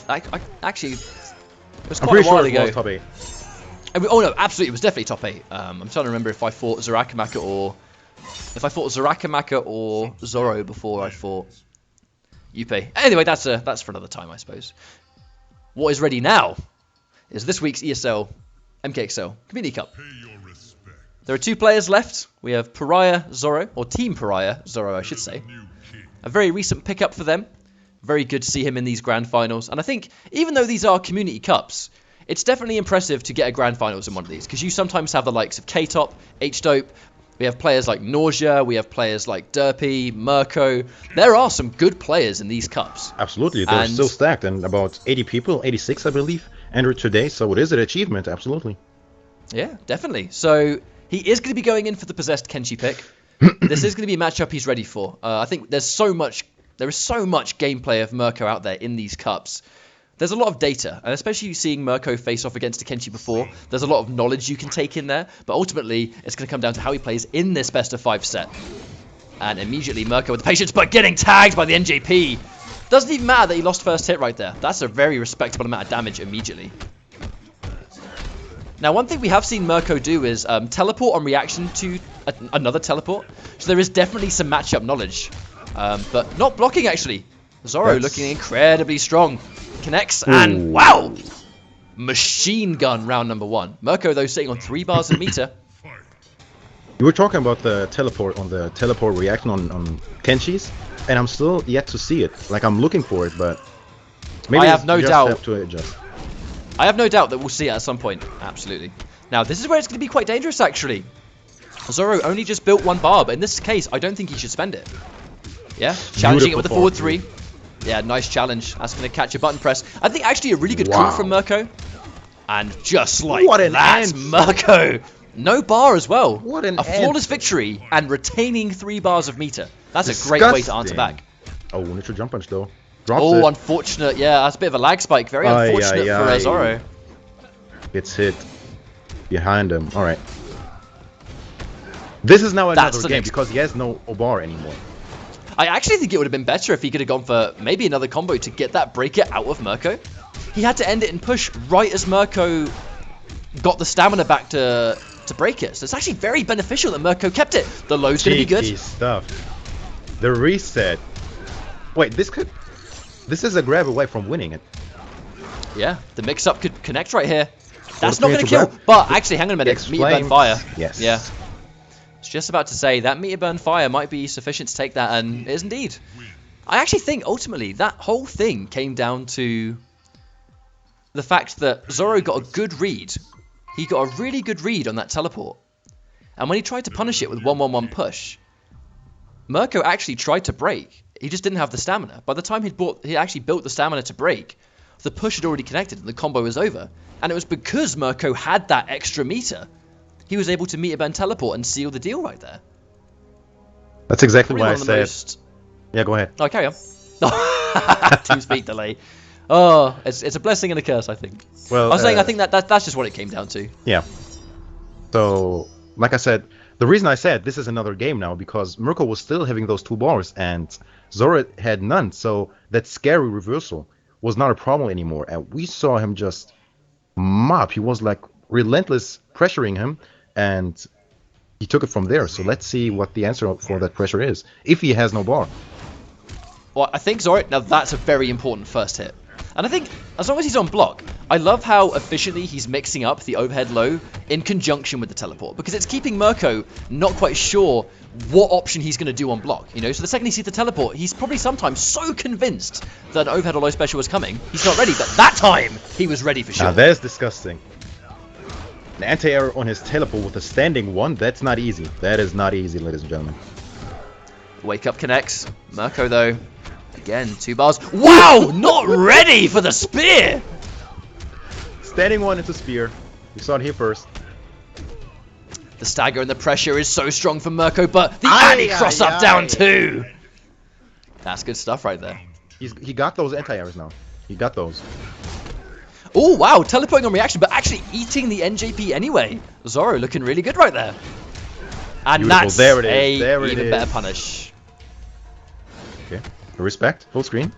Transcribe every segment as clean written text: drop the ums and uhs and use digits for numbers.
Actually, it was I'm quite pretty a while sure it ago. was top 8. Oh no, absolutely, it was definitely top 8. I'm trying to remember if I fought Zarakamaka or Zoro before I fought Yuppie. Anyway, that's for another time, I suppose. What is ready now is this week's ESL MKXL Community Cup. There are 2 players left. We have Paria.xZoro, or Team Paria.xZoro, I should say. A very recent pickup for them. Very good to see him in these grand finals. And I think, even though these are community cups, it's definitely impressive to get a grand finals in one of these, because you sometimes have the likes of K-Top, H-Dope. We have players like Nausea. We have players like Derpy, Murko. There are some good players in these cups. Absolutely, they're still stacked, and about 80 people, 86 I believe, entered today, so it is an achievement, absolutely. Yeah, definitely. So he is going to be going in for the possessed Kenshi pick. This is going to be a matchup he's ready for. I think there is so much gameplay of Murko out there in these cups. There's a lot of data, and especially seeing Murko face off against a Kenshi before, there's a lot of knowledge you can take in there, but ultimately, it's going to come down to how he plays in this best-of-5 set. And immediately, Murko with the patience, but getting tagged by the NJP. Doesn't even matter that he lost first hit right there. That's a very respectable amount of damage immediately. Now, one thing we have seen Murko do is teleport on reaction to another teleport, so there is definitely some matchup knowledge, but not blocking, actually. Zoro looking incredibly strong. Connects, and wow! Machine gun round number 1. Murko, though, sitting on 3 bars of meter. You were talking about the teleport reaction on Kenshi's, and I'm still yet to see it. Like, I'm looking for it, but maybe I have no doubt. Have to adjust. I have no doubt that we'll see it at some point. Absolutely. Now, this is where it's going to be quite dangerous, actually. Zoro only just built 1 bar, but in this case, I don't think he should spend it. Yeah, challenging it with the forward 3. Yeah, nice challenge. That's going to catch a button press. I think actually a really good coup from Murko. And just like that, Murko. No bar as well. A flawless victory and retaining 3 bars of meter. That's a great way to answer back. Oh, neutral jump punch though. Unfortunate. Yeah, that's a bit of a lag spike. Very unfortunate for Zoro. Gets hit behind him. All right. This is now another game because he has no bar anymore. I actually think it would have been better if he could have gone for maybe another combo to get that breaker out of Murko. He had to end it in push right as Murko got the stamina back to break it. So it's actually very beneficial that Murko kept it. The low's going to be good. Stuff. The reset. Wait, this is a grab away from winning it. Yeah, the mix-up could connect right here. That's not going to kill. But actually, hang on a minute. Meter burn fire. Yes. Yeah. Just about to say that meter burn fire might be sufficient to take that, and it is indeed. I actually think ultimately that whole thing came down to the fact that Zoro got a good read. He got a really good read on that teleport, and when he tried to punish it with 1-1-1 push, Murko actually tried to break. He just didn't have the stamina. By the time he actually built the stamina to break, the push had already connected and the combo was over. And it was because Murko had that extra meter. He was able to meter burn teleport and seal the deal right there. That's exactly why I said. Yeah, go ahead. Oh, carry on. 2-speed delay. Oh, it's a blessing and a curse, I think. Well, I was saying I think that's just what it came down to. Yeah. So, like I said, the reason I said this is another game now because Murko was still having those 2 bars and Zoro had none. So that scary reversal was not a problem anymore, and we saw him just mop. He was like relentless pressuring him. And he took it from there. So let's see what the answer for that pressure is. If he has no bar. Well, I think Zoro, now that's a very important first hit. And I think as long as he's on block, I love how efficiently he's mixing up the overhead low in conjunction with the teleport. Because it's keeping Murko not quite sure what option he's going to do on block. You know, so the second he sees the teleport, he's probably sometimes so convinced that an overhead or low special was coming, he's not ready. But that time, he was ready for sure. Now that's disgusting. An anti-air on his teleport with a standing 1, that's not easy. That is not easy, ladies and gentlemen. Wake up connects. Murko, though, again, 2 bars. Wow! Not ready for the spear! Standing 1 into spear. We saw it here first. The stagger and the pressure is so strong for Murko, but the anti-cross up down 2. That's good stuff right there. He got those anti-airs now. He got those. Oh, wow, teleporting on reaction, but actually eating the NJP anyway. Zoro looking really good right there. And beautiful. That's there it is. a even better punish. Okay, respect, full screen.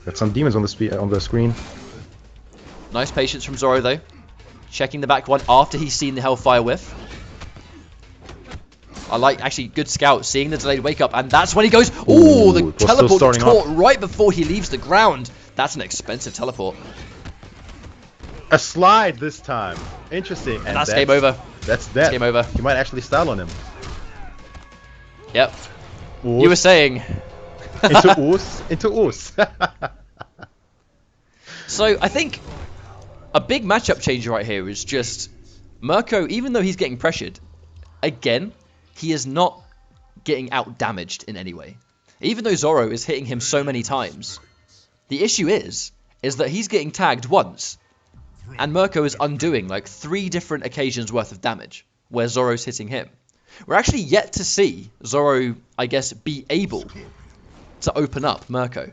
Got some demons on the screen. Nice patience from Zoro, though. Checking the back one after he's seen the Hellfire whiff. I like, actually, good scout, seeing the delayed wake up, and that's when he goes, ooh, the teleport gets caught right before he leaves the ground. That's an expensive teleport. A slide this time. Interesting. And that's game over. That's that. That's game over. You might actually style on him. Yep. Oos. You were saying. Into Oos. Into Oos. So, I think a big matchup change right here is just Murko, even though he's getting pressured, again, he is not getting out damaged in any way. Even though Zoro is hitting him so many times, the issue is that he's getting tagged once, and Murko is undoing like 3 different occasions worth of damage where Zoro's hitting him. We're actually yet to see Zoro, I guess, be able to open up Murko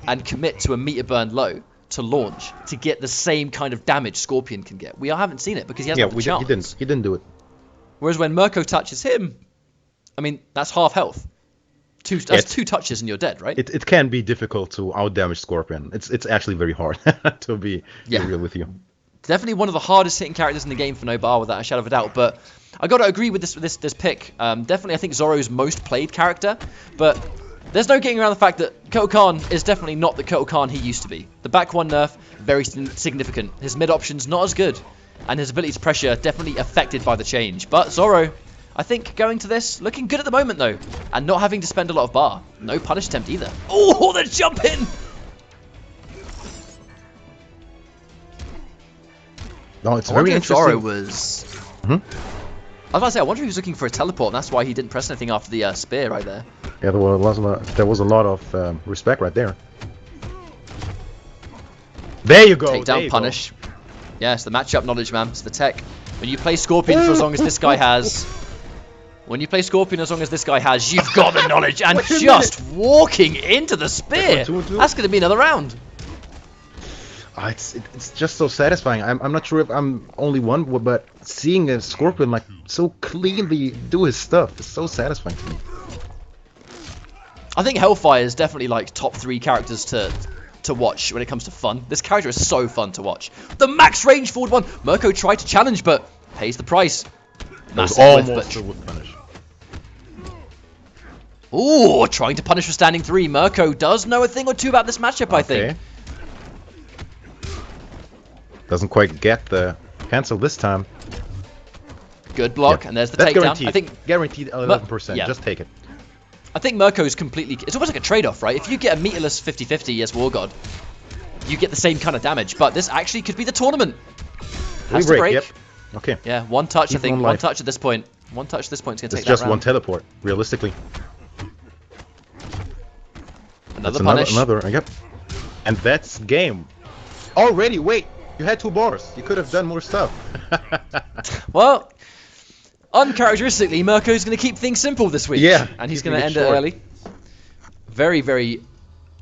and commit to a meter burn low to launch to get the same kind of damage Scorpion can get. We haven't seen it because he hasn't had the chance. He didn't do it. Whereas when Murko touches him, I mean, that's half health. That's 2 touches and you're dead, right? It can be difficult to outdamage Scorpion. It's actually very hard to be real with you. Definitely one of the hardest hitting characters in the game for no bar, without a shadow of a doubt. But I got to agree with this pick. Definitely, I think Zoro's most played character, but there's no getting around the fact that Kotal Kahn is definitely not the Kotal Kahn he used to be. The back 1 nerf, very significant. His mid option's not as good, and his ability to pressure definitely affected by the change. But Zoro, I think going to this, looking good at the moment though, and not having to spend a lot of bar. No punish attempt either. Oh, the jump in! No, it's very interesting. Zoro was... I was about to say, I wonder if he was looking for a teleport, and that's why he didn't press anything after the spear right there. Yeah, there was a lot of respect right there. There you go. Takedown punish. Yeah, it's the matchup knowledge, man. It's the tech. When you play Scorpion for as long as this guy has... When you play Scorpion as long as this guy has, you've got the knowledge. And just walking into the spear. That's going to be another round. It's just so satisfying. I'm not sure if I'm only one, but seeing a Scorpion like so cleanly do his stuff is so satisfying to me. I think Hellfire is definitely like top 3 characters to watch when it comes to fun. This character is so fun to watch. The max range forward one. Murko tried to challenge, but pays the price. Massive whiff, punish. Ooh, trying to punish for standing 3. Murko does know a thing or two about this matchup, I think. Doesn't quite get the cancel this time. Good block, and there's the takedown. Guaranteed. I think guaranteed 11%. Yeah. Just take it. I think Murko's completely... It's almost like a trade-off, right? If you get a meterless 50-50 as War God, you get the same kind of damage. But this actually could be the tournament. Has to break. Yep. Okay. Yeah, 1 touch, I think. 1 touch at this point. 1 touch at this point is going to take that round. It's just 1 teleport, realistically. Another punish. Yep. And that's game. Already, wait. You had 2 bars. You could have done more stuff. Well, uncharacteristically, Murko's going to keep things simple this week. Yeah. And he's going to end it early. Very, very,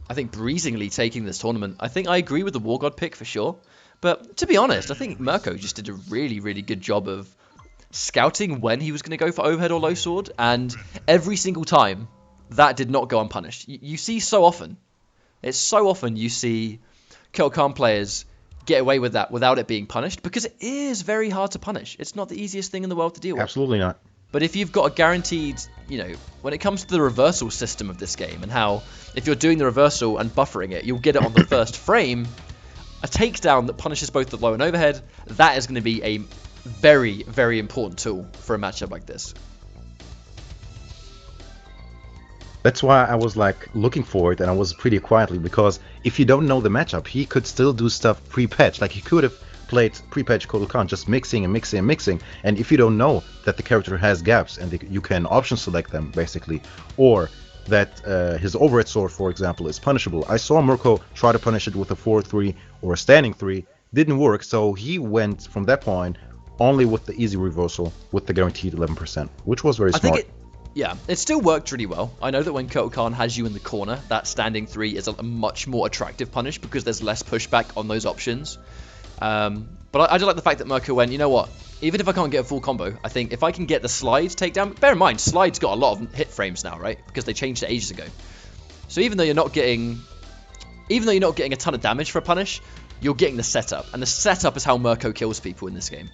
I think, breezingly taking this tournament. I think I agree with the War God pick for sure. But to be honest, I think Murko just did a really, really good job of scouting when he was going to go for overhead or low sword. And every single time, that did not go unpunished. You see so often. It's so often you see Kotal Kahn players get away with that without it being punished, because it is very hard to punish. It's not the easiest thing in the world to deal with. Absolutely not. But if you've got a guaranteed, when it comes to the reversal system of this game, and how if you're doing the reversal and buffering it, you'll get it on the first frame, a takedown that punishes both the low and overhead, that is going to be a very, very important tool for a matchup like this. That's why I was like looking for it, and I was pretty quietly, because if you don't know the matchup, he could still do stuff pre-patch. Like he could have played pre-patch Kotal Kahn, just mixing and mixing and mixing. And if you don't know that the character has gaps and you can option select them basically, or that his overhead sword, for example, is punishable. I saw Murko try to punish it with a 4-3 or a standing 3, didn't work, so he went from that point only with the easy reversal with the guaranteed 11%, which was very smart. Yeah, it still worked really well. I know that when Kotal Kahn has you in the corner, that standing 3 is a much more attractive punish because there's less pushback on those options. But I do like the fact that Murko went, you know what, even if I can't get a full combo, I think if I can get the slide takedown, bear in mind, slide's got a lot of hit frames now, right? Because they changed it ages ago. So even though you're not getting, even though you're not getting a ton of damage for a punish, you're getting the setup. And the setup is how Murko kills people in this game.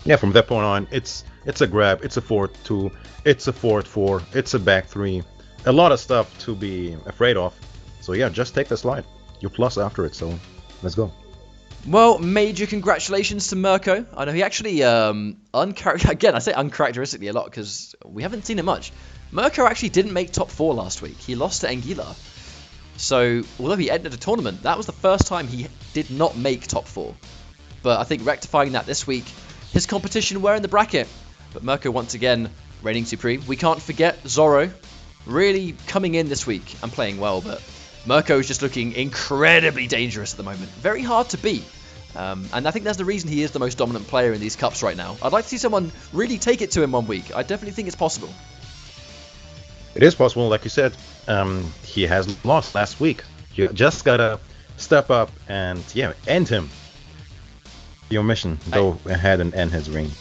Yeah, from that point on, it's a grab, it's a forward 2, it's a forward 4, it's a back 3. A lot of stuff to be afraid of. So yeah, just take the slide. You plus after it, so let's go. Well, major congratulations to Murko. I know he actually, again, I say uncharacteristically a lot because we haven't seen it much. Murko actually didn't make top 4 last week. He lost to Anguilla. So, although he entered a tournament, that was the first time he did not make top 4. But I think rectifying that this week, his competition were in the bracket. But Murko, once again, reigning supreme. We can't forget Zoro really coming in this week and playing well, but Murko is just looking incredibly dangerous at the moment. Very hard to beat. And I think that's the reason he is the most dominant player in these cups right now. I'd like to see someone really take it to him one week. I definitely think it's possible. It is possible, like you said. He has lost last week. You just gotta step up and, yeah, end him. Your mission, go ahead and end his reign.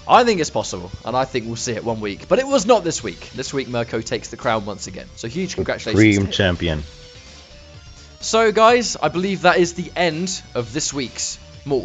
I think it's possible, and I think we'll see it one week. But it was not this week. This week, Murko takes the crown once again. So huge congratulations to Supreme him. champion. So, guys, I believe that is the end of this week's Mortal